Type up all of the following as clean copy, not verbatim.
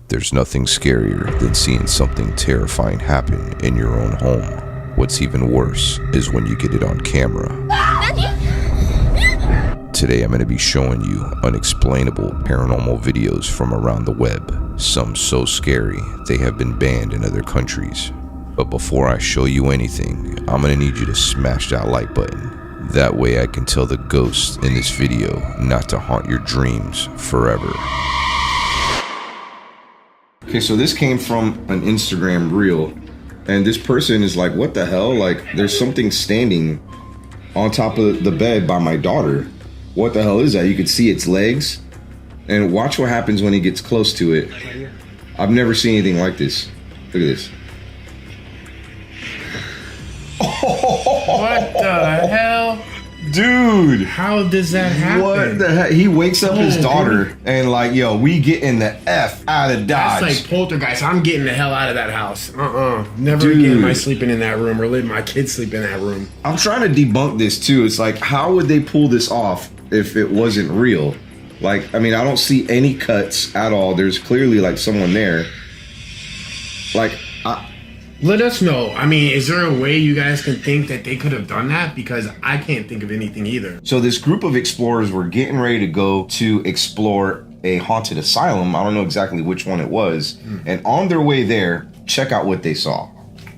There's nothing scarier than seeing something terrifying happen in your own home. What's even worse is when you get it on camera. Today I'm going to be showing you unexplainable paranormal videos from around the web. Some so scary they have been banned in other countries. But before I show you anything, I'm going to need you to smash that like button. That way I can tell the ghosts in this video not to haunt your dreams forever. Okay, so this came from an Instagram reel, and this person is like, what the hell? Like, there's something standing on top of the bed by my daughter. What the hell is that? You can see its legs, and watch what happens when he gets close to it. I've never seen anything like this. Look at this. What the hell? Dude, how does that happen? What the heck? He wakes up his daughter and like, yo, we getting the F out of Dodge. That's like poltergeist. I'm getting the hell out of that house. Never again am I sleeping in that room or letting my kids sleep in that room. I'm trying to debunk this too. It's like, how would they pull this off if it wasn't real? Like, I mean, I don't see any cuts at all. There's clearly like someone there. Like, let us know. I mean, is there a way you guys can think that they could have done that? Because I can't think of anything either. So this group of explorers were getting ready to go to explore a haunted asylum. I don't know exactly which one it was. And on their way there, check out what they saw.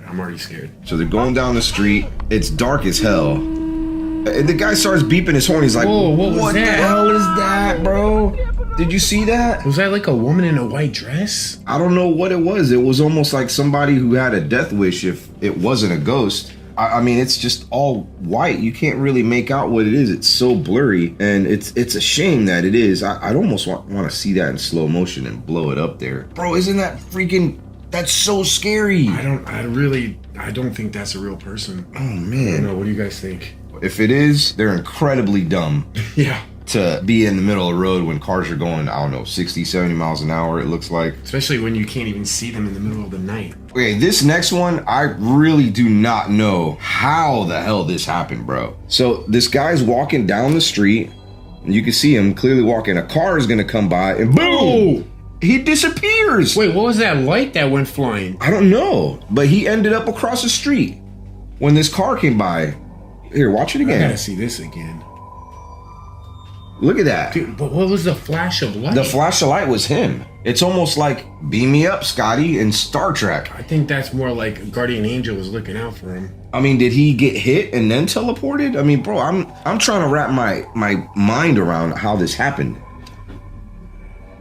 I'm already scared. So they're going down the street. It's dark as hell. And the guy starts beeping his horn. He's like, whoa, what the hell is that, bro? Did you see that? Was that like a woman in a white dress? I don't know what it was. It was almost like somebody who had a death wish if it wasn't a ghost. I mean, it's just all white. You can't really make out what it is. It's so blurry, and it's a shame that it is. I'd almost want to see that in slow motion and blow it up there. Bro, isn't that freaking... That's so scary. I don't think that's a real person. Oh, man. I don't know. What do you guys think? If it is, they're incredibly dumb. Yeah. To be in the middle of the road when cars are going, I don't know, 60, 70 miles an hour, it looks like. Especially when you can't even see them in the middle of the night. Okay, this next one, I really do not know how the hell this happened, bro. So this guy's walking down the street, and you can see him clearly walking. A car is gonna come by, and boom! He disappears. Wait, what was that light that went flying? I don't know, but he ended up across the street when this car came by. Here, watch it again. I gotta see this again. Look at that. Dude, but what was the flash of light? The flash of light was him. It's almost like beam me up, Scotty, in Star Trek. I think that's more like a guardian angel was looking out for him. I mean, did he get hit and then teleported? I mean, bro, I'm trying to wrap my mind around how this happened.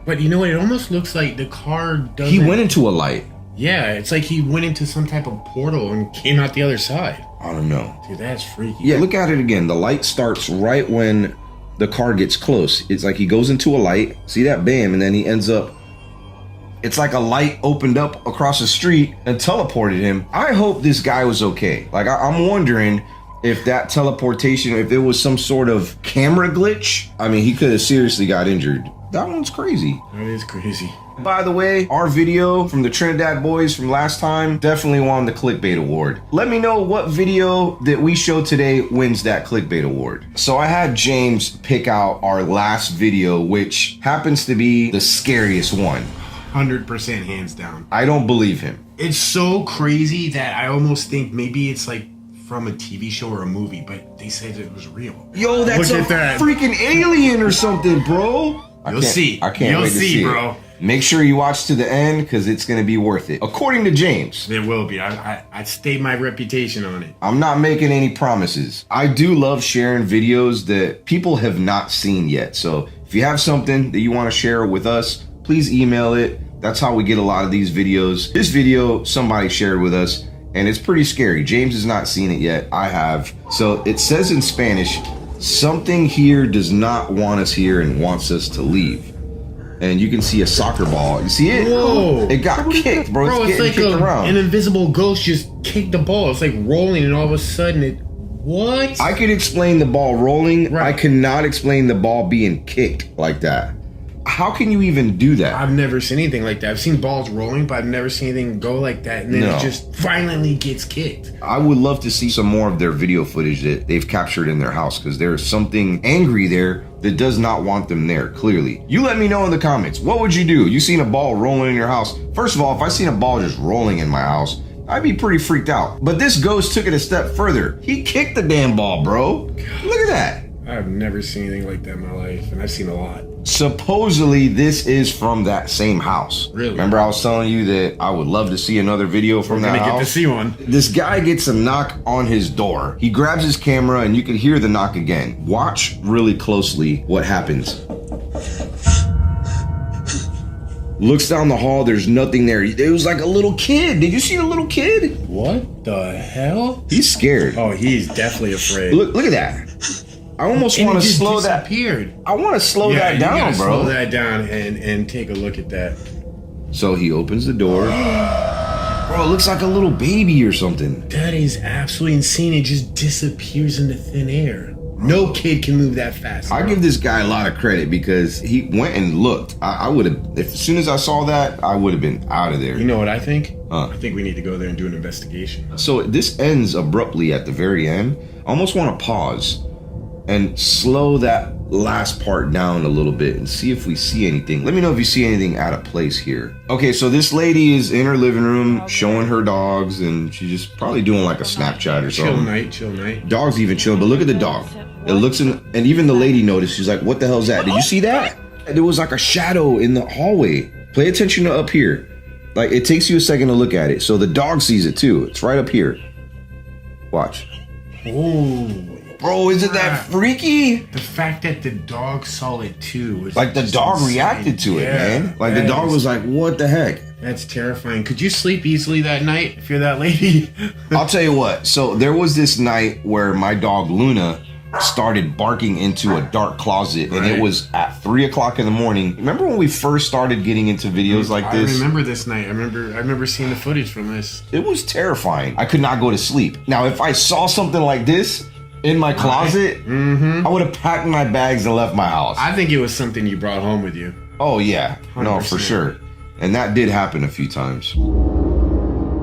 But you know what? It almost looks like the car doesn't... He went into a light. Yeah, it's like he went into some type of portal and came out the other side. I don't know. Dude, that's freaky. Yeah, look at it again. The light starts right when the car gets close. It's like he goes into a light, see that, bam, and then he ends up, it's like a light opened up across the street and teleported him. I hope this guy was okay. Like, I'm wondering if that teleportation, if it was some sort of camera glitch. I mean, he could have seriously got injured. That one's crazy. That is crazy. By the way, our video from the Trinidad boys from last time definitely won the clickbait award. Let me know what video that we show today wins that clickbait award. So I had James pick out our last video, which happens to be the scariest one. 100% hands down. I don't believe him. It's so crazy that I almost think maybe it's like from a TV show or a movie, but they said it was real. Yo, that's a freaking alien or something, bro. You'll see. I can't wait to see, bro. Make sure you watch to the end because it's going to be worth it. According to James. It will be. I staked my reputation on it. I'm not making any promises. I do love sharing videos that people have not seen yet. So if you have something that you want to share with us, please email it. That's how we get a lot of these videos. This video, somebody shared with us, and it's pretty scary. James has not seen it yet. I have. So it says in Spanish, something here does not want us here and wants us to leave. And you can see a soccer ball. You see it? Whoa. It got kicked, bro. Bro, it's like an invisible ghost just kicked the ball. It's like rolling, and all of a sudden it... What? I could explain the ball rolling. Right. I cannot explain the ball being kicked like that. how can you even do that? I've never seen anything like that. I've seen balls rolling, but I've never seen anything go like that, and then it just violently gets kicked. I would love to see some more of their video footage that they've captured in their house, because there's something angry there that does not want them there, clearly. You let me know in the comments. What would you do? You seen a ball rolling in your house? First of all, if I seen a ball just rolling in my house, I'd be pretty freaked out. But this ghost took it a step further. He kicked the damn ball, bro. Look at that. I've never seen anything like that in my life, and I've seen a lot. Supposedly, this is from that same house. Really? Remember I was telling you that I would love to see another video from that house? We're gonna get to see one. This guy gets a knock on his door. He grabs his camera and you can hear the knock again. Watch really closely what happens. Looks down the hall, there's nothing there. It was like a little kid. Did you see the little kid? What the hell? He's scared. Oh, he's definitely afraid. Look at that. I almost want to slow that. I want to slow that down, bro. Slow that down and take a look at that. So he opens the door. Bro, it looks like a little baby or something. That is absolutely insane. It just disappears into thin air. No kid can move that fast. I give this guy a lot of credit because he went and looked. I would have, as soon as I saw that, I would have been out of there. You know what I think? I think we need to go there and do an investigation. So this ends abruptly at the very end. I almost want to pause and slow that last part down a little bit and see if we see anything. Let me know if you see anything out of place here. Okay, so this lady is in her living room showing her dogs, and she's just probably doing like a Snapchat or something. Chill night. Dog's even chilling, but look at the dog. It looks in, and even the lady noticed. She's like, what the hell's that? Did you see that? There was like a shadow in the hallway. Pay attention to up here. Like, it takes you a second to look at it. So the dog sees it too. It's right up here. Watch. Oh, bro, isn't that freaky? The fact that the dog saw it too was like the dog insane. Reacted to it, man. Like the dog was like, what the heck? That's terrifying. Could you sleep easily that night if you're that lady? I'll tell you what. So there was this night where my dog Luna started barking into a dark closet, and it was at 3 o'clock in the morning. Remember when we first started getting into videos like this? I remember this night. I remember seeing the footage from this. It was terrifying. I could not go to sleep. Now, if I saw something like this in my closet, I would have packed my bags and left my house. I think it was something you brought home with you. Oh yeah, 100%. No, for sure. And that did happen a few times.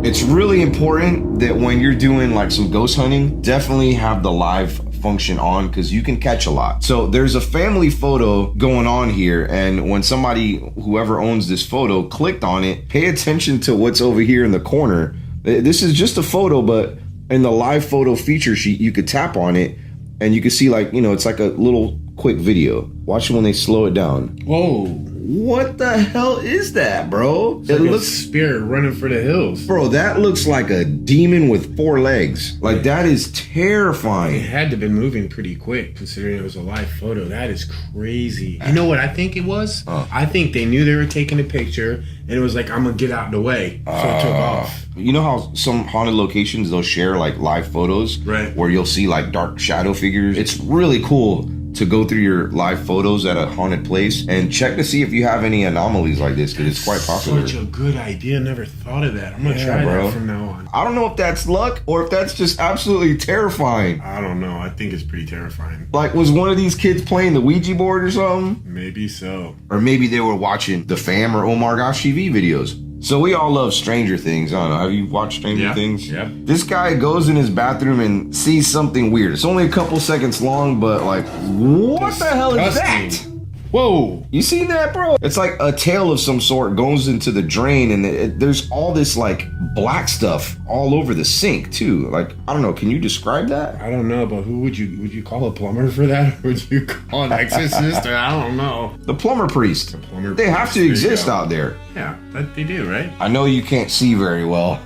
It's really important that when you're doing like some ghost hunting, definitely have the live function on, because you can catch a lot. So there's a family photo going on here, and when somebody, whoever owns this photo, clicked on it, pay attention to what's over here in the corner. This is just a photo, but in the live photo feature sheet, you could tap on it and you can see, like, you know, it's like a little quick video. Watch when they slow it down. Whoa. What the hell is that, bro? It looks a spirit running for the hills. Bro, that looks like a demon with 4 legs. Like, that is terrifying. It had to have been moving pretty quick, considering it was a live photo. That is crazy. You know what I think it was? I think they knew they were taking a picture, and it was like, I'm gonna get out of the way. So it took off. You know how some haunted locations, they'll share like live photos? Right. Where you'll see like dark shadow figures. It's really cool to go through your live photos at a haunted place and check to see if you have any anomalies like this, because it's quite popular. Such a good idea. Never thought of that. I'm gonna try that from now on. I don't know if that's luck or if that's just absolutely terrifying. I don't know. I think it's pretty terrifying. Like, was one of these kids playing the Ouija board or something? Maybe so. Or maybe they were watching the Fam or Omar Gosh TV videos. So we all love Stranger Things. I don't know. Have you watched Stranger Things? Yeah. This guy goes in his bathroom and sees something weird. It's only a couple seconds long, but like, what the hell is that? Whoa. You seen that, bro? It's like a tail of some sort goes into the drain, and there's all this like black stuff all over the sink too. Like, I don't know. Can you describe that? I don't know, but who would you call a plumber for that? Or would you call an exorcist? Or I don't know. The plumber priest. The plumber they priest. Have to exist out there. Yeah, that they do, right? I know you can't see very well,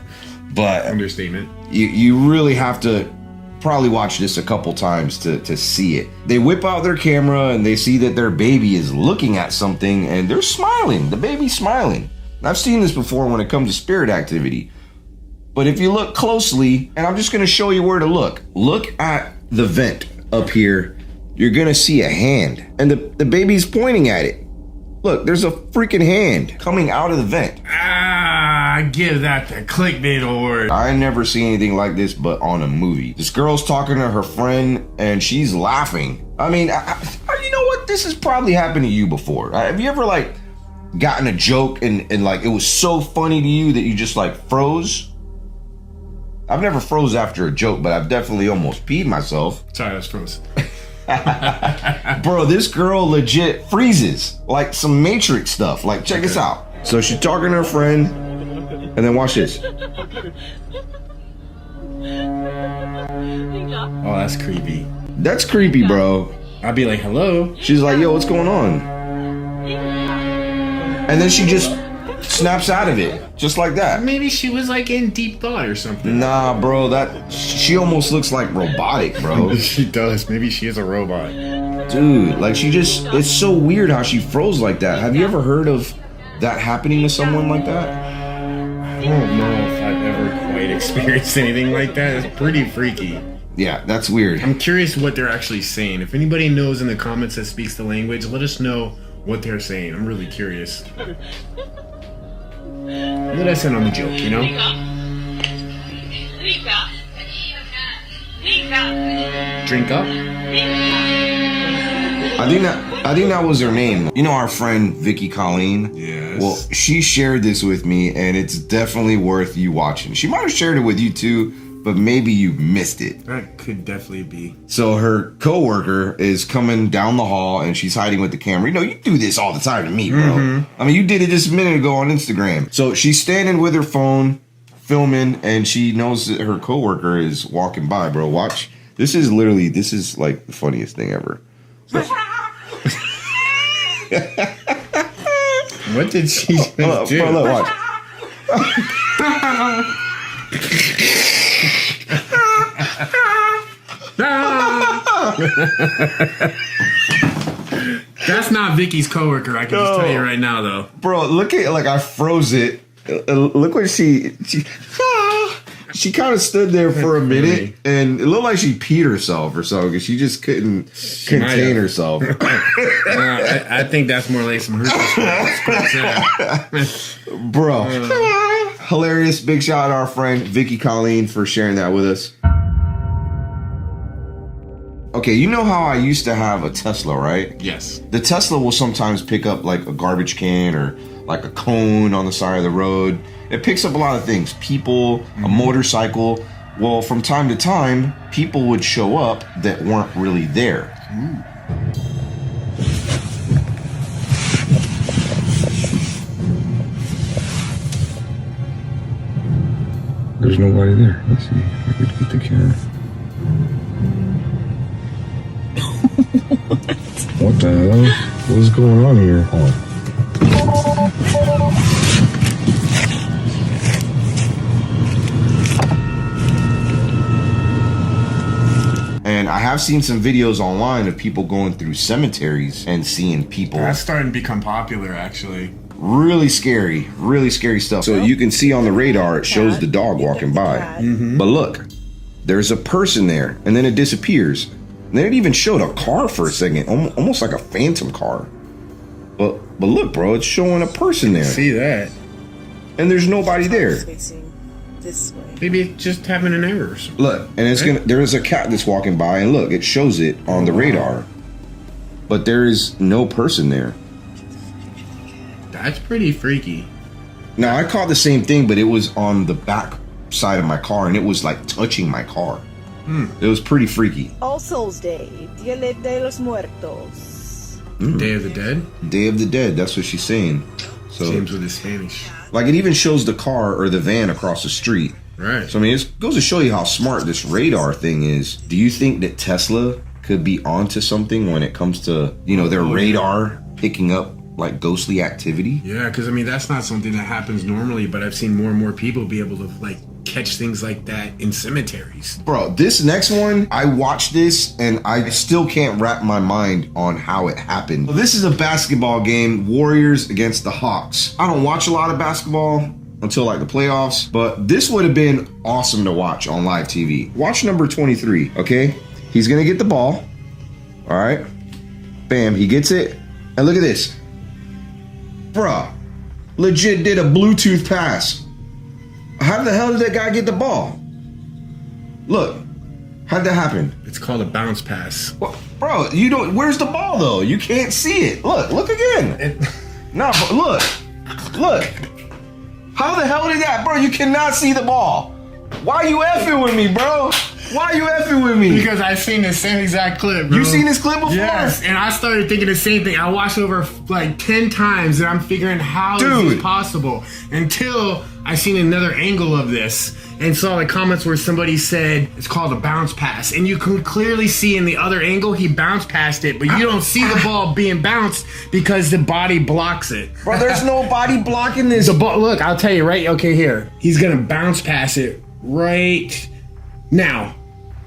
but understatement. You really have to probably watch this a couple times to see it. They whip out their camera and they see that their baby is looking at something and they're smiling. The baby's smiling. I've seen this before when it comes to spirit activity. But if you look closely, and I'm just gonna show you where to look. Look at the vent up here. You're gonna see a hand, and the baby's pointing at it. Look, there's a freaking hand coming out of the vent. I give that the clickbait award. I never seen anything like this but on a movie. This girl's talking to her friend and she's laughing. I mean, you know what? this has probably happened to you before. Have you ever like gotten a joke and like it was so funny to you that you just like froze? I've never froze after a joke, but I've definitely almost peed myself. Sorry, I was frozen. Bro, this girl legit freezes like some Matrix stuff. Like, check this out. So she's talking to her friend, and then watch this. Oh, that's creepy. That's creepy, bro. I'd be like, hello. She's like, yo, what's going on? And then she just snaps out of it, just like that. Maybe she was like in deep thought or something. Nah, bro, she almost looks like robotic, bro. She does. Maybe she is a robot. Dude, like it's so weird how she froze like that. Have you ever heard of that happening to someone like that? I don't know if I've ever quite experienced anything like that. It's pretty freaky. Yeah, that's weird. I'm curious what they're actually saying. If anybody knows in the comments that speaks the language, let us know what they're saying. I'm really curious. Let us in on the joke, you know? Drink up? I think that was her name. You know our friend Vicky Colleen? Yes. Well, she shared this with me, and it's definitely worth you watching. She might have shared it with you too, but maybe you missed it. That could definitely be. So her coworker is coming down the hall, and she's hiding with the camera. You know, you do this all the time to me, bro. Mm-hmm. I mean, you did it just a minute ago on Instagram. So she's standing with her phone, filming, and she knows that her coworker is walking by, bro. Watch. This is like the funniest thing ever. What did she just do? Bro, look, watch. That's not Vicky's coworker. I can just tell you right now, though. Bro, look at like I froze it. Look what she kind of stoid there for a minute, and it looked like she peed herself or something because she just couldn't contain herself. I think that's more like some herpes. Bro, hilarious! Big shout out to our friend Vicky Colleen for sharing that with us. Okay, you know how I used to have a Tesla, right? Yes. The Tesla will sometimes pick up like a garbage can or like a cone on the side of the road. It picks up a lot of things. People, a motorcycle. Well, from time to time, people would show up that weren't really there. There's nobody there. Let's see. I could get the camera. What the hell? What's going on here? And I have seen some videos online of people going through cemeteries and seeing people. That's starting to become popular, actually. Really scary stuff. So you can see on the radar, it shows the dog walking by. Mm-hmm. But look, there's a person there, and then it disappears. And then it even showed a car for a second, almost like a phantom car. But look, bro, it's showing a person there. See that? And there's nobody there. This way. Maybe it's just having an error. Look, and it's there is a cat that's walking by, and look, it shows it on the radar. But there is no person there. That's pretty freaky. Now, I caught the same thing, but it was on the back side of my car, and it was like touching my car. It was pretty freaky. All Souls Day, Dia de los Muertos. Day of the Dead? Day of the Dead, that's what she's saying. So, James with his Spanish. Like, it even shows the car or the van across the street. Right. So, I mean, it goes to show you how smart this radar thing is. Do you think that Tesla could be onto something when it comes to, you know, their radar picking up, like, ghostly activity? Yeah, because, I mean, that's not something that happens normally, but I've seen more and more people be able to, like, catch things like that in cemeteries. Bro, this next one, I watched this and I still can't wrap my mind on how it happened. So this is a basketball game, Warriors against the Hawks. I don't watch a lot of basketball until like the playoffs, but this would have been awesome to watch on live TV. Watch number 23, okay? He's gonna get the ball, all right? Bam, he gets it, and look at this. Bruh, legit did a Bluetooth pass. How the hell did that guy get the ball? Look, How'd that happen? It's called a bounce pass. Well, bro, you don't. Where's the ball though? You can't see it. Look again. No, but look. How the hell did that, bro? You cannot see the ball. Why you effing with me, bro? Why you effing with me? Because I've seen the same exact clip, bro. You seen this clip before? Yes, and I started thinking the same thing. I watched it over like 10 times, and I'm figuring how is this possible? Until I seen another angle of this, and saw the comments where somebody said it's called a bounce pass, and you can clearly see in the other angle he bounced past it, but you don't see the ball being bounced because the body blocks it. Bro, there's no body blocking this. The ball. Look, I'll tell you right. Okay, here he's gonna bounce past it right now.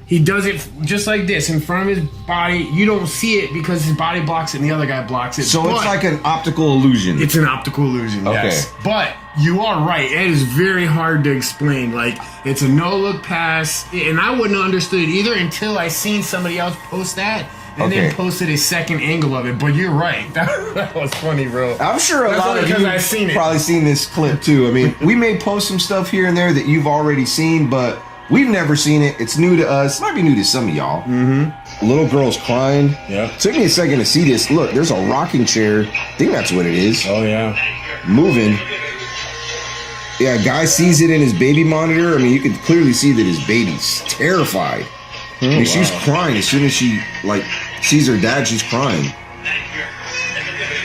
He does it just like this in front of his body. You don't see it because his body blocks it and the other guy blocks it. So it's like an optical illusion. It's an optical illusion, yes. But you are right. It is very hard to explain. Like, it's a no-look pass. And I wouldn't have understood it either until I seen somebody else post that and then posted a second angle of it. But you're right. That was funny, bro. I'm sure a lot of you probably seen this clip too. I mean, we may post some stuff here and there that you've already seen, but we've never seen it. It's new to us. It might be new to some of y'all. Mm-hmm. Little girl's crying. Yeah. Took me a second to see this. Look, there's a rocking chair. I think that's what it is. Oh, yeah. Moving. Yeah, guy sees it in his baby monitor. I mean, you can clearly see that his baby's terrified. I mean, she's crying as soon as she, like, sees her dad, she's crying.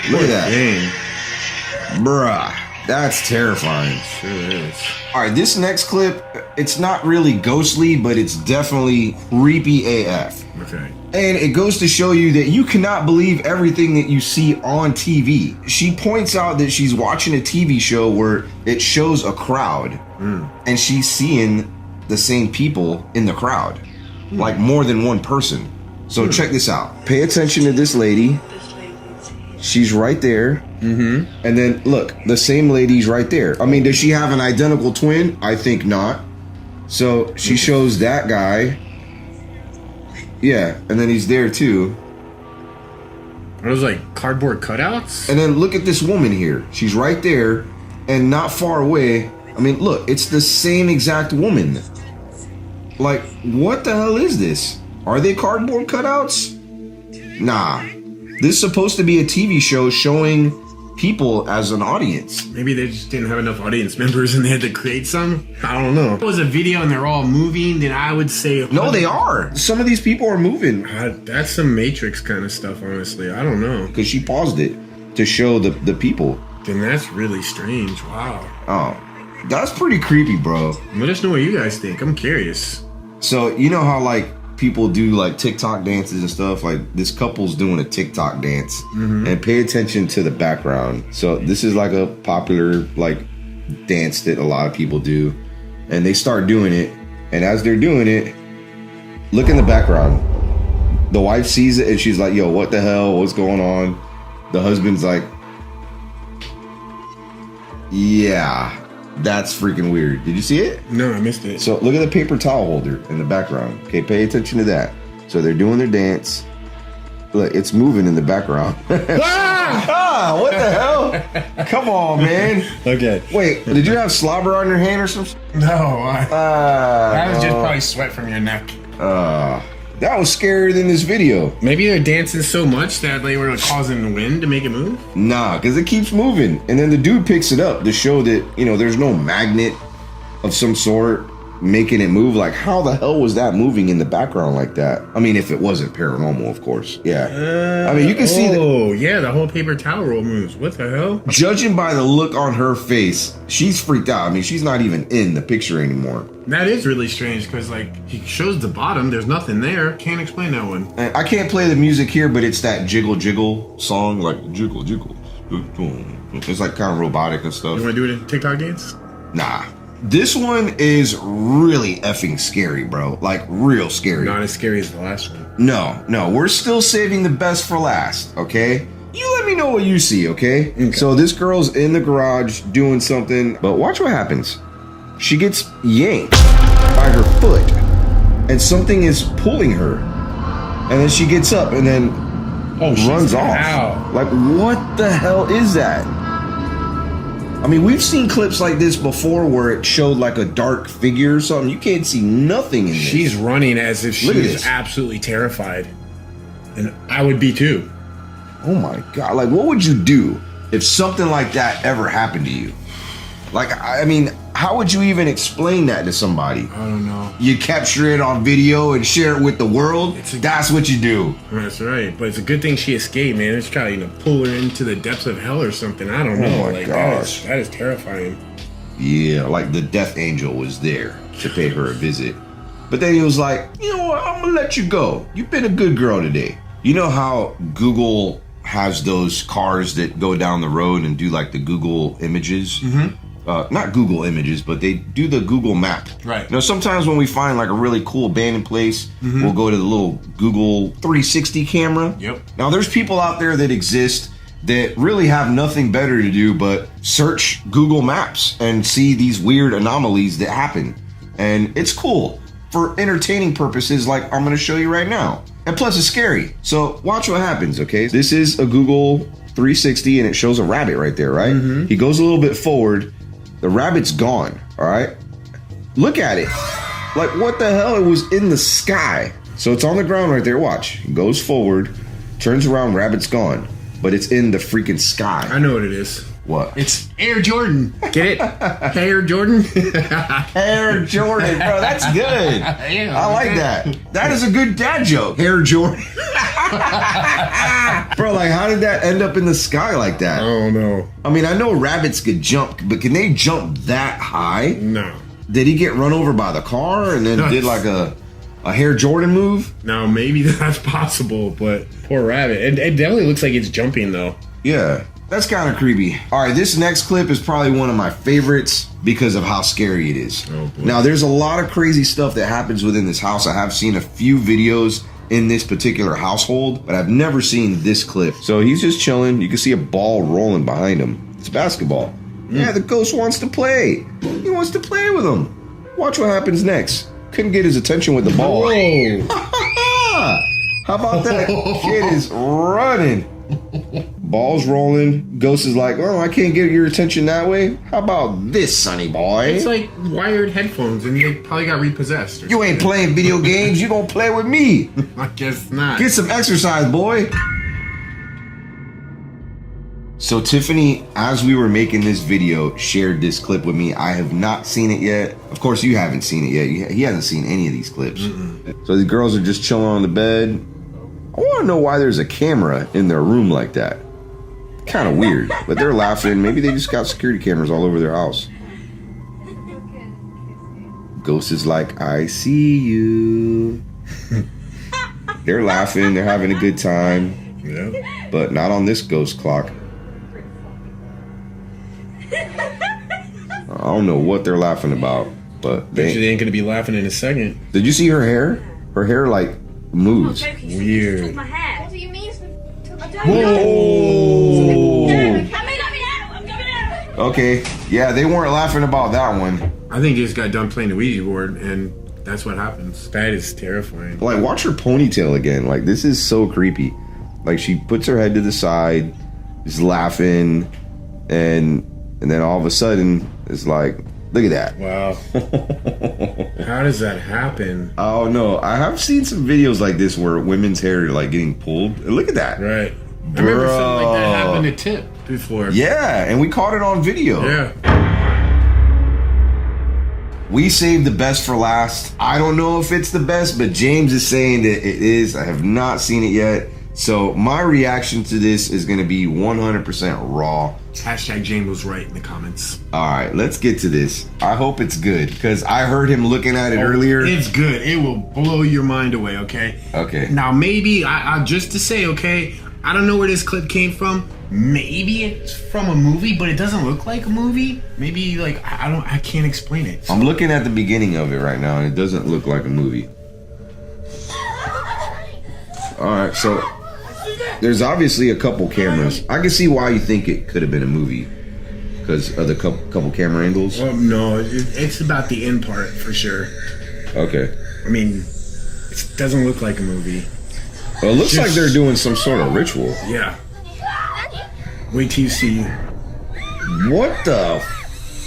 Look at that. Dang. Bruh. That's terrifying. Sure is. All right, this next clip, it's not really ghostly, but it's definitely creepy AF. Okay. And it goes to show you that you cannot believe everything that you see on TV. She points out that she's watching a TV show where it shows a crowd, and she's seeing the same people in the crowd, like more than one person. So check this out. Pay attention to this lady. She's right there. And then look, the same lady's right there. I mean, does she have an identical twin? I think not. So she shows that guy. Yeah, and then he's there too. Are those like cardboard cutouts? And then look at this woman here. She's right there and not far away. I mean, look, it's the same exact woman. Like, what the hell is this? Are they cardboard cutouts? Nah. This is supposed to be a TV show showing people as an audience. Maybe they just didn't have enough audience members and they had to create some. I don't know. If it was a video and they're all moving, then I would say... No, they are. Some of these people are moving. That's some Matrix kind of stuff, honestly. I don't know. Because she paused it to show the people. Then that's really strange. Wow. Oh, that's pretty creepy, bro. Let us know what you guys think. I'm curious. So, you know how, like, people do like TikTok dances and stuff? Like, this couple's doing a TikTok dance. And pay attention to the background. So this is like a popular like dance that a lot of people do, and they start doing it, and as they're doing it, look in the background. The wife sees it and she's like, yo, what the hell, what's going on? The husband's like, yeah, that's freaking weird. Did you see it? No, I missed it. So look at the paper towel holder in the background. Okay, pay attention to that. So they're doing their dance. Look, it's moving in the background. What the hell? Come on, man. Okay. Wait, did you have slobber on your hand or something? No, that was just probably sweat from your neck. That was scarier than this video. Maybe they're dancing so much that they were causing the wind to make it move? Nah, because it keeps moving. And then the dude picks it up to show that, you know, there's no magnet of some sort making it move. How the hell was that moving in the background like that? I mean, if it wasn't paranormal, of course. Yeah. I mean, you can see that. Oh, yeah, the whole paper towel roll moves. What the hell? Judging by the look on her face, she's freaked out. I mean, she's not even in the picture anymore. That is really strange because, he shows the bottom. There's nothing there. Can't explain that one. And I can't play the music here, but it's that jiggle jiggle song, like jiggle jiggle. It's like kind of robotic and stuff. You want to do it in TikTok dance? Nah. This one is really effing scary, bro. Like, real scary. Not as scary as the last one. No. We're still saving the best for last, okay? You let me know what you see, okay? So this girl's in the garage doing something, but watch what happens. She gets yanked by her foot, and something is pulling her. And then she gets up and then runs off. Out. Like, what the hell is that? I mean, we've seen clips like this before where it showed like a dark figure or something. You can't see nothing in this. She's running as if she's absolutely terrified. And I would be too. Oh my God. Like, what would you do if something like that ever happened to you? Like, I mean, how would you even explain that to somebody? I don't know. You capture it on video and share it with the world? That's what you do. That's right. But it's a good thing she escaped, man. It's trying to pull her into the depths of hell or something. I don't know. Oh my gosh. That is terrifying. Yeah, like the death angel was there to pay her a visit. But then he was like, you know what? I'm going to let you go. You've been a good girl today. You know how Google has those cars that go down the road and do like the Google images? Mm-hmm. Not Google images, but they do the Google map. Right. You know, sometimes when we find like a really cool abandoned place, we'll go to the little Google 360 camera. Yep. Now there's people out there that exist that really have nothing better to do but search Google Maps and see these weird anomalies that happen. And it's cool for entertaining purposes like I'm going to show you right now. And plus it's scary. So watch what happens, okay? This is a Google 360 and it shows a rabbit right there, right? Mm-hmm. He goes a little bit forward. The rabbit's gone, all right? Look at it. Like, what the hell? It was in the sky. So it's on the ground right there. Watch. It goes forward, turns around, rabbit's gone. But it's in the freaking sky. I know what it is. What? It's Air Jordan. Get it? Air Jordan? Air Jordan, bro. That's good. Yeah, I like that. That is a good dad joke. Air Jordan. Bro, like, how did that end up in the sky like that? I don't know. I mean, I know rabbits could jump, but can they jump that high? No. Did he get run over by the car and then did like a Air Jordan move? No, maybe that's possible, but poor rabbit. It definitely looks like it's jumping, though. Yeah. That's kind of creepy. All right, this next clip is probably one of my favorites because of how scary it is. Oh, boy. Now, there's a lot of crazy stuff that happens within this house. I have seen a few videos in this particular household, but I've never seen this clip. So he's just chilling. You can see a ball rolling behind him. It's basketball. Yeah, the ghost wants to play. He wants to play with him. Watch what happens next. Couldn't get his attention with the ball. Whoa. How about that? Kid is running. Ball's rolling. Ghost is like, oh, I can't get your attention that way. How about this, sonny boy? It's like wired headphones, and they probably got repossessed. You ain't playing video games. You gonna play with me. I guess not. Get some exercise, boy. So Tiffany, as we were making this video, shared this clip with me. I have not seen it yet. Of course, you haven't seen it yet. He hasn't seen any of these clips. So these girls are just chilling on the bed. I want to know why there's a camera in their room like that. Kind of weird, but they're laughing. Maybe they just got security cameras all over their house. Ghost is like, I see you. They're laughing. They're having a good time. Yeah. But not on this ghost clock. I don't know what they're laughing about, but they ain't gonna be laughing in a second. Did you see her hair? Her hair like moves. Weird. What do you mean? Whoa! Okay, yeah, they weren't laughing about that one. I think they just got done playing the Ouija board, and that's what happens. That is terrifying. Like, watch her ponytail again. Like, this is so creepy. Like, she puts her head to the side, is laughing, and then all of a sudden, it's like, look at that. Wow. How does that happen? Oh, no. I have seen some videos like this where women's hair are, like, getting pulled. Look at that. Right. I remember something like that happened to Tip before. Yeah, and we caught it on video. Yeah. We saved the best for last. I don't know if it's the best, but James is saying that it is. I have not seen it yet. So my reaction to this is going to be 100% raw. Hashtag James was right in the comments. All right, let's get to this. I hope it's good because I heard him looking at it earlier. It's good. It will blow your mind away, okay? Okay. Now, maybe, I just to say, okay, I don't know where this clip came from. Maybe it's from a movie, but it doesn't look like a movie. Maybe, like, I can't explain it. I'm looking at the beginning of it right now, and it doesn't look like a movie. All right, so there's obviously a couple cameras. I can see why you think it could have been a movie because of the couple camera angles. No, it's about the end part for sure. Okay. I mean, it doesn't look like a movie. Well, it looks like they're doing some sort of ritual. Yeah. Wait till you see What the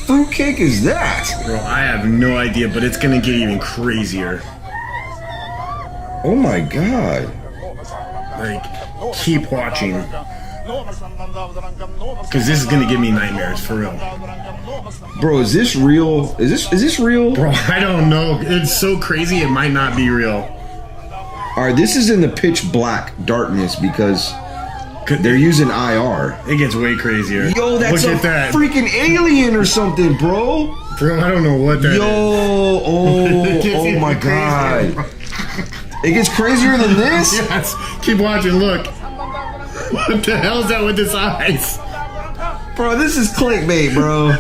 fruitcake is that? Bro, I have no idea, but it's gonna get even crazier. Oh my god. Like, keep watching. Cause this is gonna give me nightmares, for real. Bro, is this real? Is this real? Bro, I don't know. It's so crazy it might not be real. Alright, this is in the pitch black darkness because they're using IR. It gets way crazier. Yo, that's Look a at that. freaking alien or something, bro. Bro, I don't know what that is. Oh my god. It gets crazier than this? Yes. Keep watching, look. What the hell is that with his eyes? Bro, this is clickbait, bro.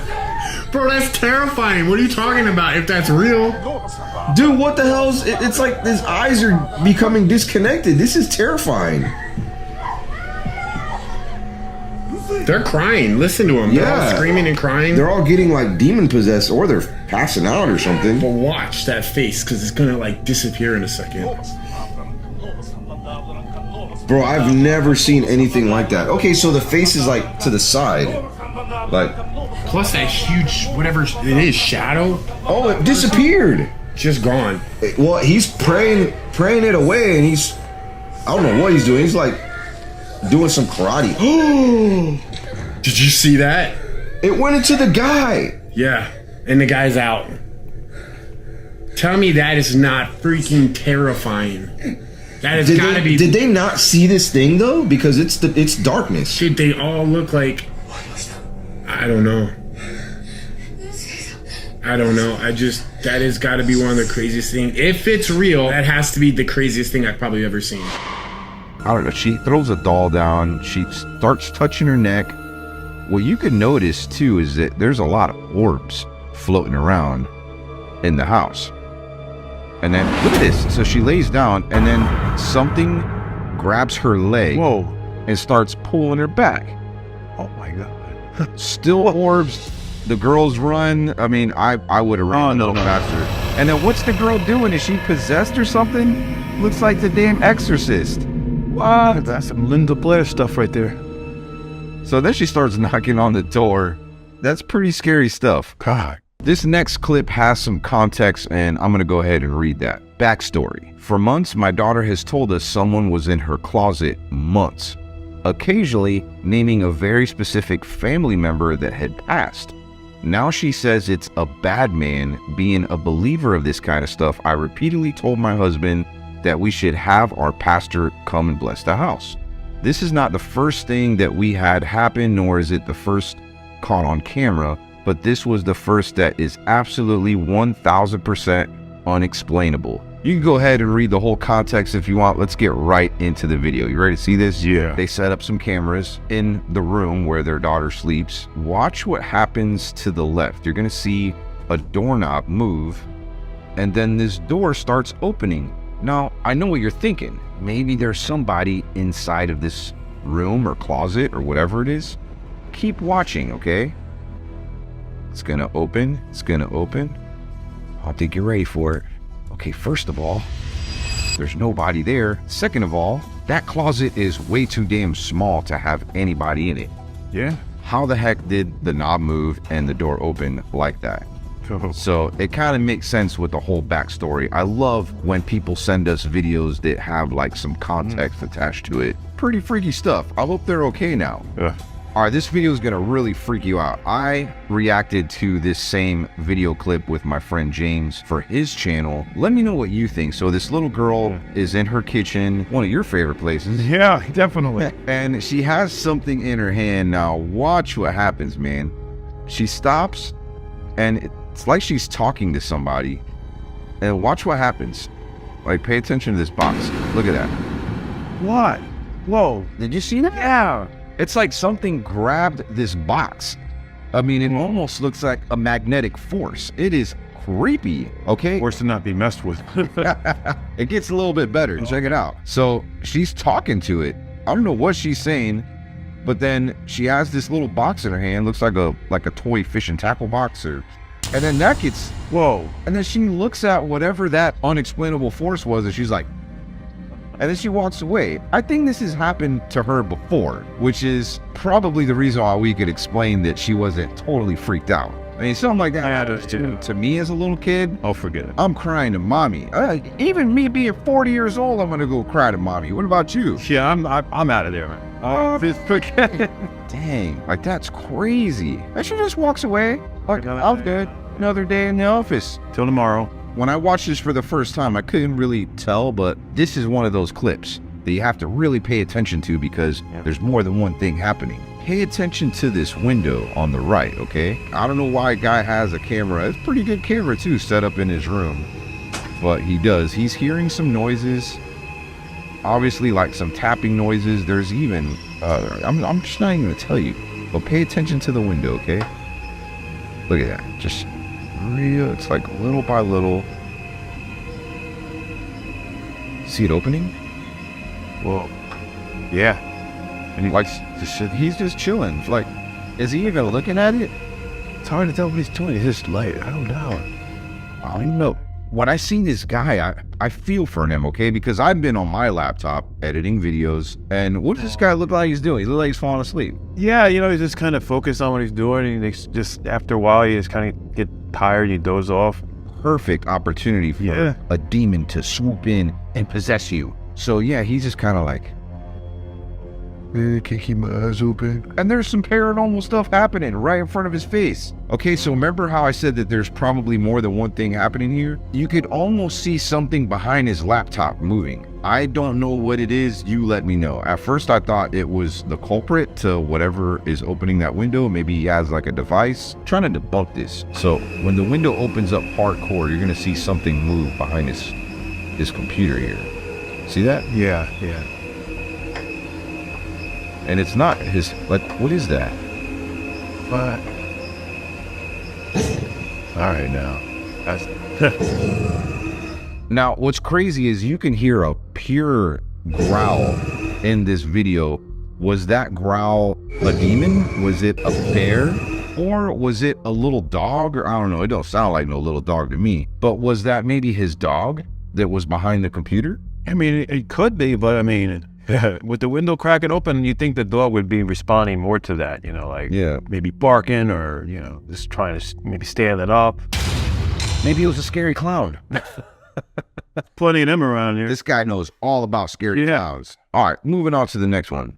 Bro, that's terrifying. What are you talking about if that's real? Dude, what the hell's... It's like his eyes are becoming disconnected. This is terrifying. They're crying. Listen to them. They're all screaming and crying. They're all getting like demon possessed or they're passing out or something. But watch that face because it's gonna like disappear in a second. Bro, I've never seen anything like that. Okay, so the face is like to the side. Like... Plus that huge, whatever it is, shadow. Oh, it disappeared. Just gone. Well, he's praying it away and he's... I don't know what he's doing. He's like doing some karate. Did you see that? It went into the guy. Yeah, and the guy's out. Tell me that is not freaking terrifying. That has got to be. Did they not see this thing though? Because it's darkness. Dude, they all look like. I don't know. That has got to be one of the craziest things. If it's real, that has to be the craziest thing I've probably ever seen. I don't know, she throws a doll down, she starts touching her neck. What you can notice too is that there's a lot of orbs floating around in the house. And then, look at this, so she lays down and then something grabs her leg. Whoa. And starts pulling her back. Oh my god. Still orbs, the girls run. I mean, I would have run a little faster. And then what's the girl doing? Is she possessed or something? Looks like the damn Exorcist. What? That's some Linda Blair stuff right there. So then she starts knocking on the door. That's pretty scary stuff. God. This next clip has some context and I'm gonna go ahead and read that. Backstory. For months, my daughter has told us someone was in her closet. Months. Occasionally naming a very specific family member that had passed. Now she says it's a bad man. Being a believer of this kind of stuff, I repeatedly told my husband that we should have our pastor come and bless the house. This is not the first thing that we had happen, nor is it the first caught on camera, but this was the first that is absolutely 1000% unexplainable. You can go ahead and read the whole context if you want. Let's get right into the video. You ready to see this? Yeah. They set up some cameras in the room where their daughter sleeps. Watch what happens to the left. You're gonna see a doorknob move, and then this door starts opening. Now, I know what you're thinking. Maybe there's somebody inside of this room or closet or whatever it is. Keep watching, okay? It's gonna open. It's gonna open. I think you're ready for it. Okay, first of all, there's nobody there. Second of all, that closet is way too damn small to have anybody in it. Yeah. How the heck did the knob move and the door open like that? So it kind of makes sense with the whole backstory. I love when people send us videos that have like some context attached to it. Pretty freaky stuff. I hope they're okay now. All right, this video is gonna really freak you out. I reacted to this same video clip with my friend James for his channel. Let me know what you think. So this little girl is in her kitchen, one of your favorite places. Yeah, definitely. And she has something in her hand. Now watch what happens, man. She stops and it's like she's talking to somebody. And watch what happens. Like, pay attention to this box. Look at that. What? Whoa. Did you see that? Yeah. It's like something grabbed this box. I mean, it almost looks like a magnetic force. It is creepy, okay? Worse to not be messed with. It gets a little bit better. Check it out. So she's talking to it. I don't know what she's saying, but then she has this little box in her hand. Looks like a toy fish and tackle box, and then that gets, whoa. and then she looks at whatever that unexplainable force was, and she's like, And then she walks away. I think this has happened to her before, which is probably the reason why we could explain that she wasn't totally freaked out. I mean, something like that happened to me as a little kid. Oh, forget it. I'm crying to mommy. Even me being 40 years old, I'm gonna go cry to mommy. What about you? Yeah, I'm out of there, man. Just forget it. Dang, like that's crazy. And she just walks away. Like, I'm good. Another day in the office. Till tomorrow. When I watched this for the first time, I couldn't really tell, but this is one of those clips that you have to really pay attention to because there's more than one thing happening. Pay attention to this window on the right, okay? I don't know why a guy has a camera. It's a pretty good camera too, set up in his room. But he does. He's hearing some noises. Obviously, like some tapping noises. There's even, I'm just not even gonna tell you. But pay attention to the window, okay? Look at that. Just real, it's like little by little. See it opening? Well, yeah. And Like, he's just chilling. Like, is he even looking at it? it's hard to tell what he's doing. It's just light. I don't know. I don't know. When I see this guy, I feel for him, okay? Because I've been on my laptop editing videos, and what does this guy look like he's doing? He looks like he's falling asleep. Yeah, you know, he's just kind of focused on what he's doing, and he's just after a while, you just kind of get tired, you doze off. Perfect opportunity for a demon to swoop in and possess you. So yeah, he's just kind of like, can't keep my eyes open. And there's some paranormal stuff happening right in front of his face. Okay, so remember how I said that there's probably more than one thing happening here? You could almost see something behind his laptop moving. I don't know what it is, you let me know. At first I thought it was the culprit to whatever is opening that window. Maybe he has like a device. I'm trying to debunk this. So when the window opens up hardcore, you're gonna see something move behind his computer here. See that? Yeah. And it's not his, like, what is that? But all right, now that's Now, what's crazy is you can hear a pure growl in this video. Was that growl a demon? Was it a bear? Or was it a little dog? Or I don't know, it don't sound like no little dog to me. But was that maybe his dog that was behind the computer? I mean, it could be, but I mean, with the window cracking open, you think the dog would be responding more to that, you know, like maybe barking or, you know, just trying to maybe stand it up. Maybe it was a scary clown. Plenty of them around here. This guy knows all about scary clowns. All right, moving on to the next one.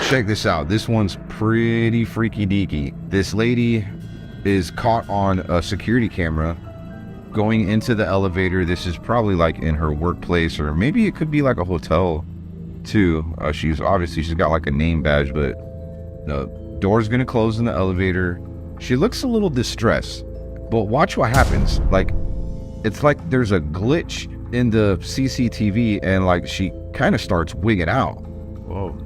Check this out. This one's pretty freaky deaky. This lady is caught on a security camera going into the elevator. This is probably like in her workplace, or maybe it could be like a hotel too. She's got like a name badge, but the door's gonna close in the elevator. She looks a little distressed, but watch what happens. Like, it's like there's a glitch in the CCTV, and like she kind of starts wigging out. Whoa.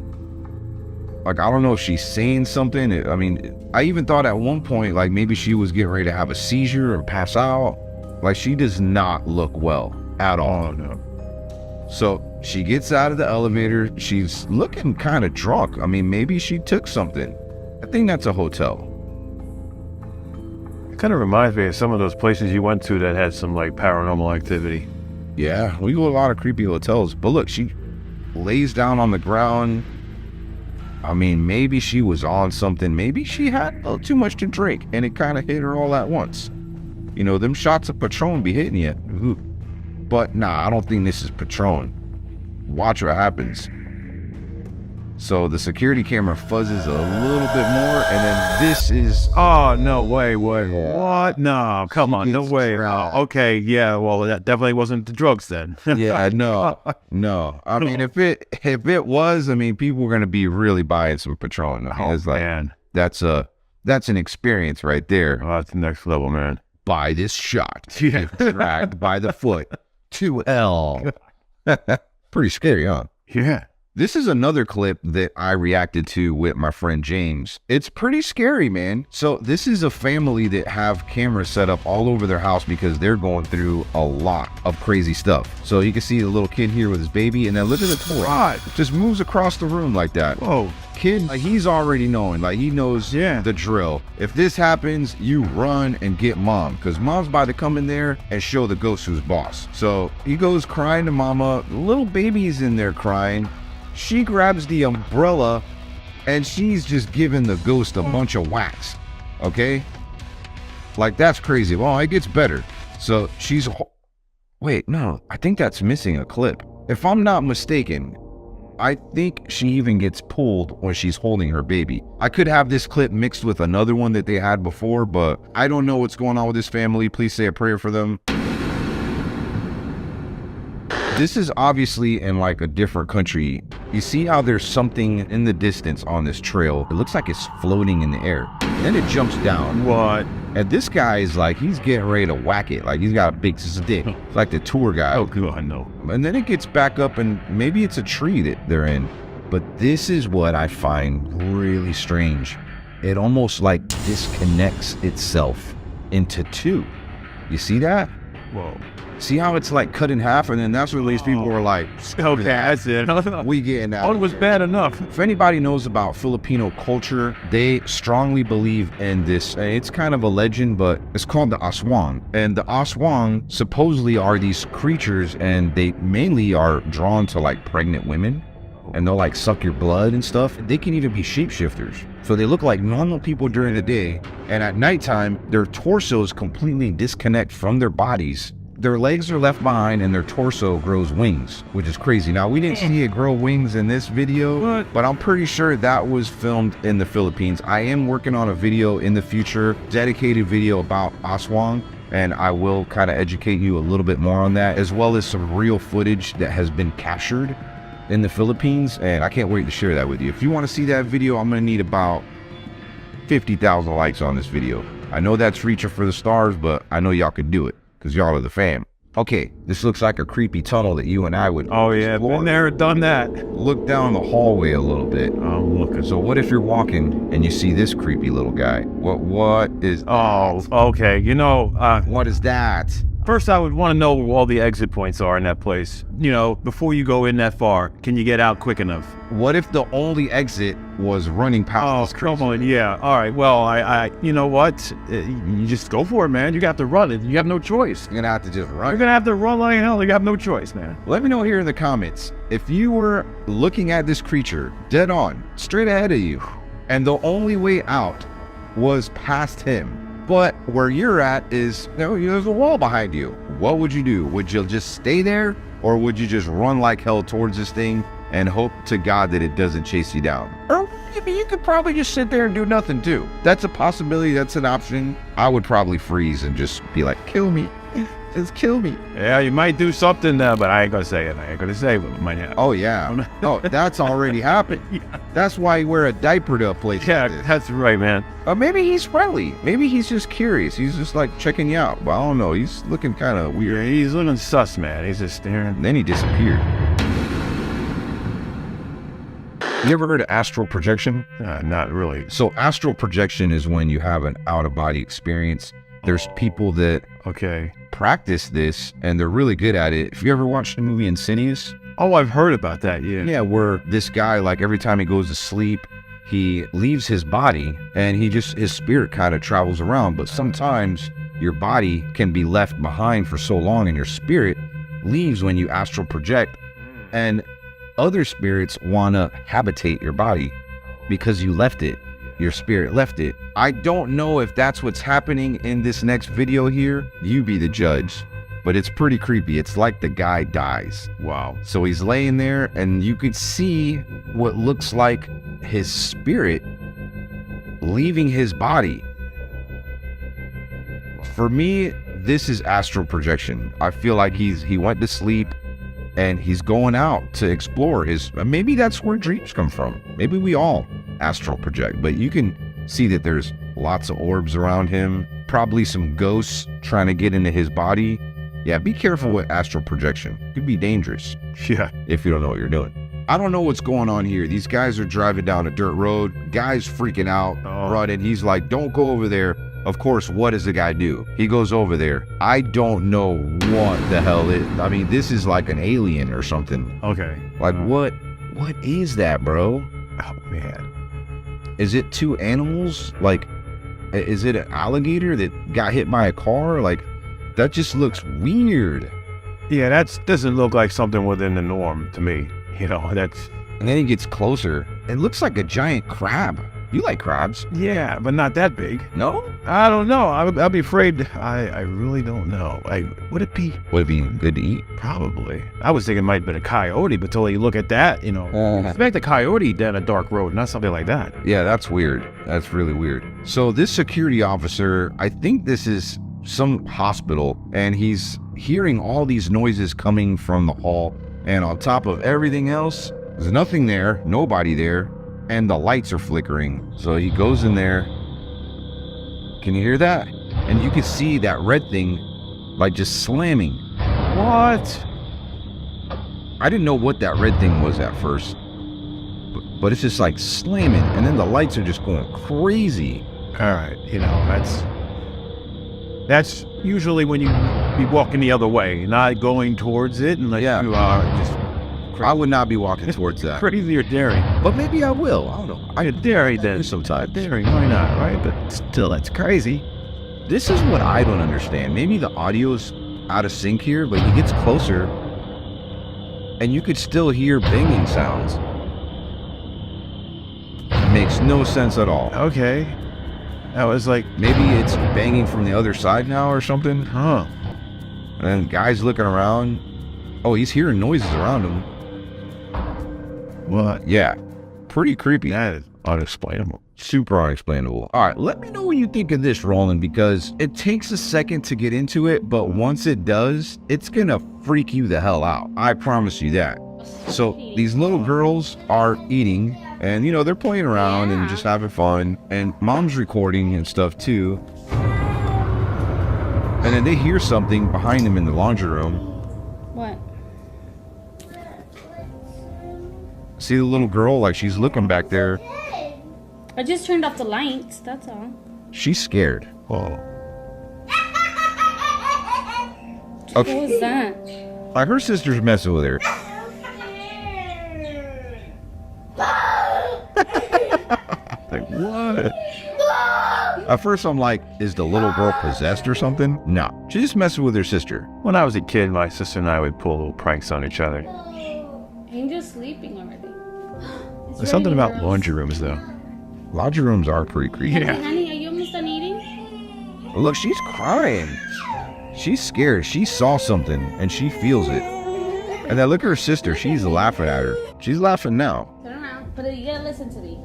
Like, I don't know if she's saying something. I mean, I even thought at one point, like maybe she was getting ready to have a seizure or pass out. Like, she does not look well at all. Oh, no. So she gets out of the elevator. She's looking kind of drunk. I mean, maybe she took something. I think that's a hotel. It kind of reminds me of some of those places you went to that had some like paranormal activity. Yeah, we go to a lot of creepy hotels. But look, she lays down on the ground. I mean, maybe she was on something. Maybe she had a little too much to drink and it kind of hit her all at once. You know, them shots of Patron be hitting you. Ooh. But nah, I don't think this is Patron. Watch what happens. So the security camera fuzzes a little bit more, and then this is... Oh, no way. What? No, come on, no way. Oh, okay, yeah, well, that definitely wasn't the drugs then. Yeah, no. I mean, if it was, I mean, people were going to be really buying some Patron. I mean, it's like, man. That's an experience right there. Oh, that's the next level, man. Buy this shot. Dragged by the foot to hell. Pretty scary, huh? Yeah. This is another clip that I reacted to with my friend James. It's pretty scary, man. So this is a family that have cameras set up all over their house because they're going through a lot of crazy stuff. So you can see the little kid here with his baby, and then look at the toy. God, just moves across the room like that. Whoa. Kid, like, he's already knowing, like he knows the drill. If this happens, you run and get mom, because mom's about to come in there and show the ghost who's boss. So he goes crying to mama. The little baby's in there crying. She grabs the umbrella and she's just giving the ghost a bunch of whacks. Okay? Like, that's crazy. Well, it gets better. So she's, wait, no, I think that's missing a clip. If I'm not mistaken, I think she even gets pulled when she's holding her baby. I could have this clip mixed with another one that they had before, but I don't know what's going on with this family. Please say a prayer for them. This is obviously in like a different country. You see how there's something in the distance on this trail. It looks like it's floating in the air. Then it jumps down. What? And this guy is like, he's getting ready to whack it. Like, he's got a big stick. It's like the tour guy. Oh, God, no. And then it gets back up, and maybe it's a tree that they're in. But this is what I find really strange. It almost like disconnects itself into two. You see that? Whoa. See how it's like cut in half, and then that's when these people were like, okay, that's it. We getting out. Oh, it was bad enough. If anybody knows about Filipino culture, they strongly believe in this. It's kind of a legend, but it's called the aswang. And the aswang supposedly are these creatures, and they mainly are drawn to like pregnant women, and they'll like suck your blood and stuff. They can even be shapeshifters. So they look like normal people during the day, and at nighttime, their torsos completely disconnect from their bodies. Their legs are left behind and their torso grows wings, which is crazy. Now, we didn't see it grow wings in this video, but I'm pretty sure that was filmed in the Philippines. I am working on a video in the future, dedicated video about aswang, and I will kind of educate you a little bit more on that, as well as some real footage that has been captured in the Philippines, and I can't wait to share that with you. If you want to see that video, I'm going to need about 50,000 likes on this video. I know that's reaching for the stars, but I know y'all could do it, because y'all are the fam. Okay, this looks like a creepy tunnel that you and I would explore. Been there, done that. Look down the hallway a little bit. I'm looking. So what if you're walking and you see this creepy little guy? What is that? Okay, you know, what is that? First, I would want to know where all the exit points are in that place. You know, before you go in that far, can you get out quick enough? What if the only exit was running past this creature? Come on, yeah. All right, well, I you know what? You just go for it, man. You got to run it. You have no choice. You're going to have to just run. You're going to have to run like hell. You have no choice, man. Let me know here in the comments, if you were looking at this creature dead on, straight ahead of you, and the only way out was past him, but where you're at is, there's a wall behind you. What would you do? Would you just stay there, or would you just run like hell towards this thing and hope to God that it doesn't chase you down? Or you could probably just sit there and do nothing too. That's a possibility. That's an option. I would probably freeze and just be like, kill me. Just kill me. Yeah, you might do something, but I ain't gonna say it. I ain't gonna say what might happen. Oh yeah. Oh, that's already happened. Yeah. That's why you wear a diaper to a place. Yeah, like this. That's right, man. Maybe he's friendly. Maybe he's just curious. He's just like checking you out. But I don't know. He's looking kind of weird. Yeah, he's looking sus, man. He's just staring. And then he disappeared. You ever heard of astral projection? Not really. So astral projection is when you have an out-of-body experience. There's people that practice this, and they're really good at it. If you ever watched the movie Insidious? Oh, I've heard about that, yeah. Yeah, where this guy, like every time he goes to sleep, he leaves his body, and his spirit kind of travels around. But sometimes your body can be left behind for so long, and your spirit leaves when you astral project. And other spirits want to habitate your body because you left it. Your spirit left it. I don't know if that's what's happening in this next video here. You be the judge. But it's pretty creepy. It's like the guy dies. Wow. So he's laying there, and you could see what looks like his spirit leaving his body. For me, this is astral projection. I feel like he went to sleep, and he's going out to explore maybe that's where dreams come from. Maybe we all astral project, but you can see that there's lots of orbs around him, probably some ghosts trying to get into his body. Yeah, be careful with astral projection. It could be dangerous. Yeah. If you don't know what you're doing. I don't know what's going on here. These guys are driving down a dirt road. Guy's freaking out, running. He's like, don't go over there. Of course, what does the guy do? He goes over there. I don't know what the hell it, I mean, this is like an alien or something. Okay. Like, what is that, bro? Oh, man. Is it two animals? Like, is it an alligator that got hit by a car? Like, that just looks weird. Yeah, that doesn't look like something within the norm to me. You know, that's... And then he gets closer. It looks like a giant crab. You like crabs? Yeah, but not that big. No? I don't know. I'll be afraid. I really don't know. Would it be good to eat? Probably. I was thinking it might have been a coyote, but until you look at that, you know, expect a coyote down a dark road, not something like that. Yeah, that's weird. That's really weird. So this security officer, I think this is some hospital, and he's hearing all these noises coming from the hall, and on top of everything else, there's nothing there, nobody there, and the lights are flickering. So he goes in there. Can you hear that? And you can see that red thing like just slamming. What? I didn't know what that red thing was at first, but it's just like slamming, and then the lights are just going crazy. All right, you know, that's usually when you be walking the other way, not going towards it unless you are just crazy. I would not be walking towards that. Crazy or daring. But maybe I will. I don't know. I daring then. Sometimes. Daring, why not, right? But still, that's crazy. This is what I don't understand. Maybe the audio's out of sync here, but he gets closer, and you could still hear banging sounds. It makes no sense at all. Okay. That was like... Maybe it's banging from the other side now or something. Huh. And then guy's looking around. Oh, he's hearing noises around him. What? Yeah. Pretty creepy. That is unexplainable. Super unexplainable. All right, let me know what you think of this, Roland, because it takes a second to get into it, but once it does, it's gonna freak you the hell out. I promise you that. So these little girls are eating, and you know, they're playing around and just having fun, and mom's recording and stuff too. And then they hear something behind them in the laundry room. What? See the little girl, like she's looking back there. I just turned off the lights, that's all. She's scared. Oh. What was that? Like her sister's messing with her. Like, what? At first I'm like, is the little girl possessed or something? No, she's just messing with her sister. When I was a kid, my sister and I would pull little pranks on each other. Angel's sleeping already. There's something about laundry rooms, though. Laundry rooms are pretty creepy. Yeah. Honey, are you almost done eating? Look, she's crying. She's scared. She saw something and she feels it. And then look at her sister. She's laughing at her. She's laughing now. Turn around. But you gotta listen to me.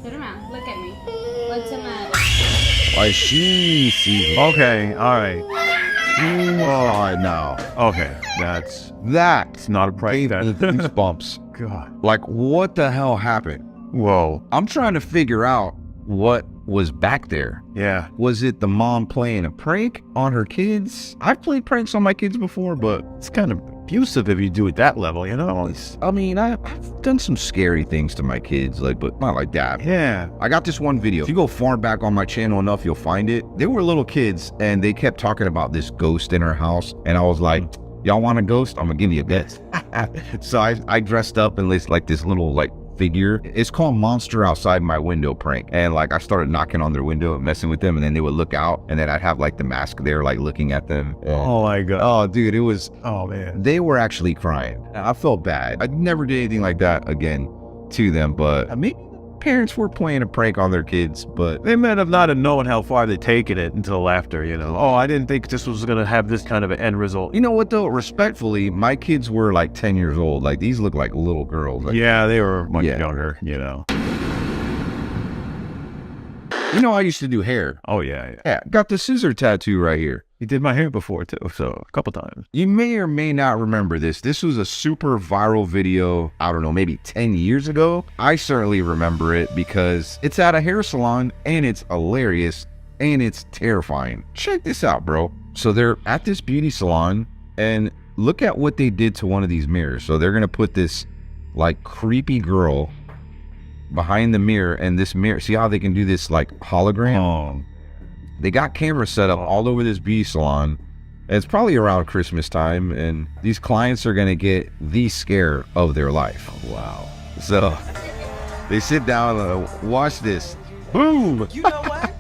Turn around. Look at me. What's the matter? Like she sees it. Okay, all right. Oh, no. Okay, that's not a prank. Gave me goosebumps. God. Like, what the hell happened? Whoa. I'm trying to figure out what was back there. Yeah. Was it the mom playing a prank on her kids? I've played pranks on my kids before, but It's kind of abusive if you do it that level, you know? I mean, I've done some scary things to my kids, like, but not like that. Yeah. I got this one video. If you go far back on my channel enough, you'll find it. They were little kids, and they kept talking about this ghost in our house, and I was like, y'all want a ghost? I'm gonna give you a ghost. So I dressed up in this like little like figure. It's called Monster Outside My Window prank. And like I started knocking on their window and messing with them, and then they would look out, and then I'd have like the mask there like looking at them. Oh my God. Oh dude, it was, Oh man. they were actually crying. I felt bad. I never did anything like that again to them, but maybe parents were playing a prank on their kids, but They might have not have known how far they'd taken it until after, you know. Oh, I didn't think this was going to have this kind of an end result. you know what though, respectfully, my kids were like 10 years old. Like these look like little girls. Like, Yeah, they were much Yeah. younger, you know. you know, I used to do hair. Oh, yeah. Yeah, got the scissor tattoo right here. He did my hair before, too, so a couple times. You may or may not remember this. This was a super viral video, I don't know, maybe 10 years ago. I certainly remember it because it's at a hair salon and it's hilarious and it's terrifying. Check this out, bro. So they're at this beauty salon and look at what they did to one of these mirrors. So they're going to put this like creepy girl behind the mirror, and this mirror, see how they can do this like hologram? They got cameras set up all over this beauty salon. And it's probably around Christmas time, and these clients are gonna get the scare of their life. Wow. So they sit down and watch this. Boom! You know what?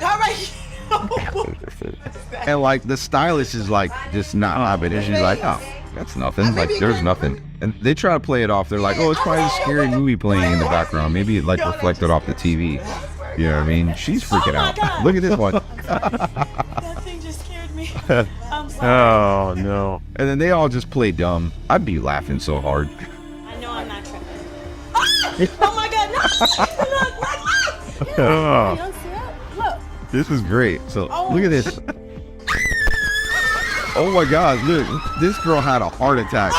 All right. And like the stylist is like just not having it. She's like, oh, that's nothing. Like there's nothing. And they try to play it off. They're like, oh, it's probably a scary movie playing in the background. Maybe it like reflected off the TV. You know what I mean? She's freaking out. God. Look at this one. That thing just scared me. I'm sorry. Oh no. And then they all just play dumb. I'd be laughing so hard. I know I'm not tripping. Oh my God, no! Look. Oh, You don't see it? Look. This is great. So look at this. Oh my God, look. This girl had a heart attack.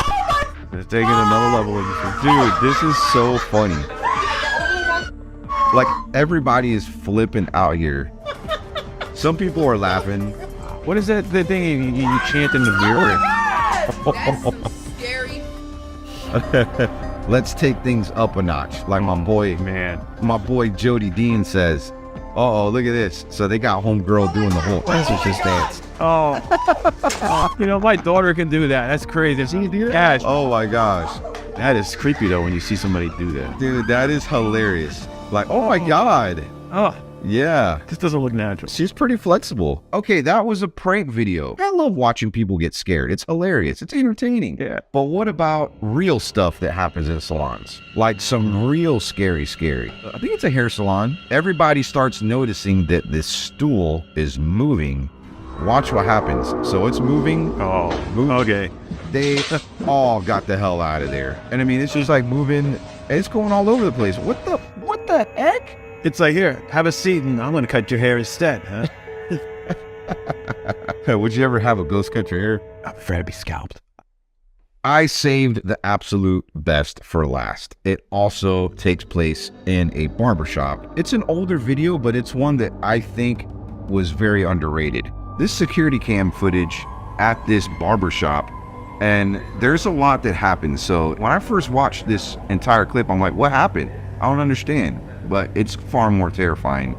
it's taking another level. Dude, this is so funny. Like everybody is flipping out here. Some people are laughing. What is that the thing you chant in the mirror? That's some scary. Let's take things up a notch. Like my boy Jody Dean says. Uh-oh, look at this. So they got homegirl doing the whole exorcist dance. Oh, you know, my daughter can do that. That's crazy. She can do that? Yeah. Oh my gosh. That is creepy though when you see somebody do that. Dude, that is hilarious. Like, oh my God. Oh, yeah. this doesn't look natural. She's pretty flexible. Okay, that was a prank video. I love watching people get scared. It's hilarious. It's entertaining. Yeah. But what about real stuff that happens in salons? Like some real scary. I think it's a hair salon. Everybody starts noticing that this stool is moving. Watch what happens. So it's moving. Oh, okay. They all got the hell out of there. And I mean, it's just like moving. It's going all over the place. What the heck? It's like, here, have a seat and I'm going to cut your hair instead, huh? Would you ever have a ghost cut your hair? I'm afraid I'd be scalped. I saved the absolute best for last. It also takes place in a barbershop. It's an older video, but it's one that I think was very underrated. This security cam footage at this barbershop, and there's a lot that happens. So when I first watched this entire clip, I'm like, what happened? I don't understand. But it's far more terrifying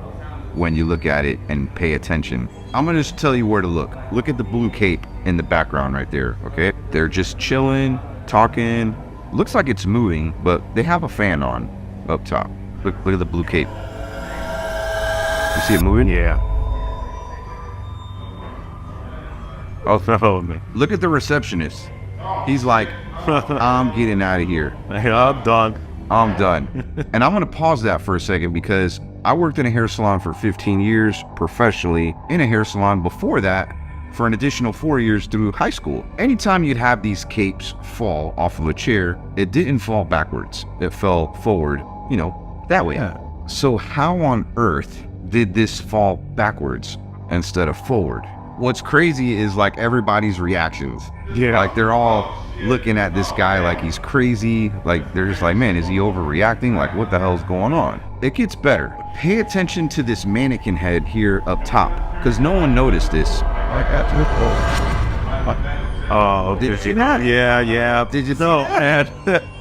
when you look at it and pay attention. I'm gonna just tell you where to look. Look at the blue cape in the background right there, okay? They're just chilling, talking. Looks like it's moving, but they have a fan on up top. Look at the blue cape. You see it moving? Yeah. Oh, no, man. Look at the receptionist. He's like, I'm getting out of here. I'm done. I'm done. And I'm gonna pause that for a second because I worked in a hair salon for 15 years professionally, in a hair salon before that for an additional 4 years through high school. Anytime you'd have these capes fall off of a chair, it didn't fall backwards. It fell forward, you know, that way. Yeah. So how on earth did this fall backwards instead of forward? What's crazy is like everybody's reactions. Yeah. Like they're all looking at this guy like he's crazy. Like they're just like, man, is he overreacting? Like what the hell's going on? It gets better. Pay attention to this mannequin head here up top because no one noticed this. Oh, Did you see that? Yeah. Did you know?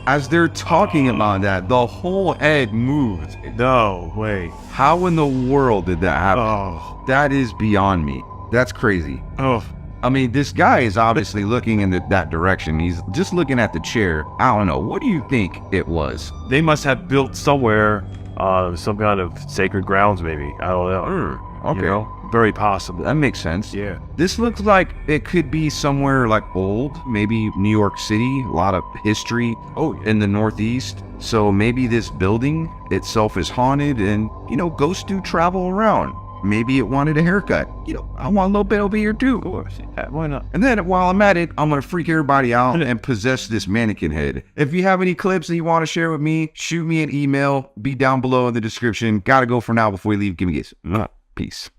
As they're talking about that, the whole head moved. No, wait. How in the world did that happen? Oh. That is beyond me. That's crazy. Oh. I mean, this guy is obviously looking in that direction. He's just looking at the chair. I don't know. What do you think it was? They must have built somewhere some kind of sacred grounds, maybe. I don't know. Okay. You know? Very possible. That makes sense. Yeah. This looks like it could be somewhere like old, maybe New York City, a lot of history in the Northeast. So maybe this building itself is haunted and, you know, ghosts do travel around. Maybe it wanted a haircut. You know, I want a little bit over here too. Of course. Yeah, why not? And then while I'm at it, I'm going to freak everybody out and possess this mannequin head. If you have any clips that you want to share with me, shoot me an email. Be down below in the description. Gotta go for now before we leave. Give me a kiss. Peace.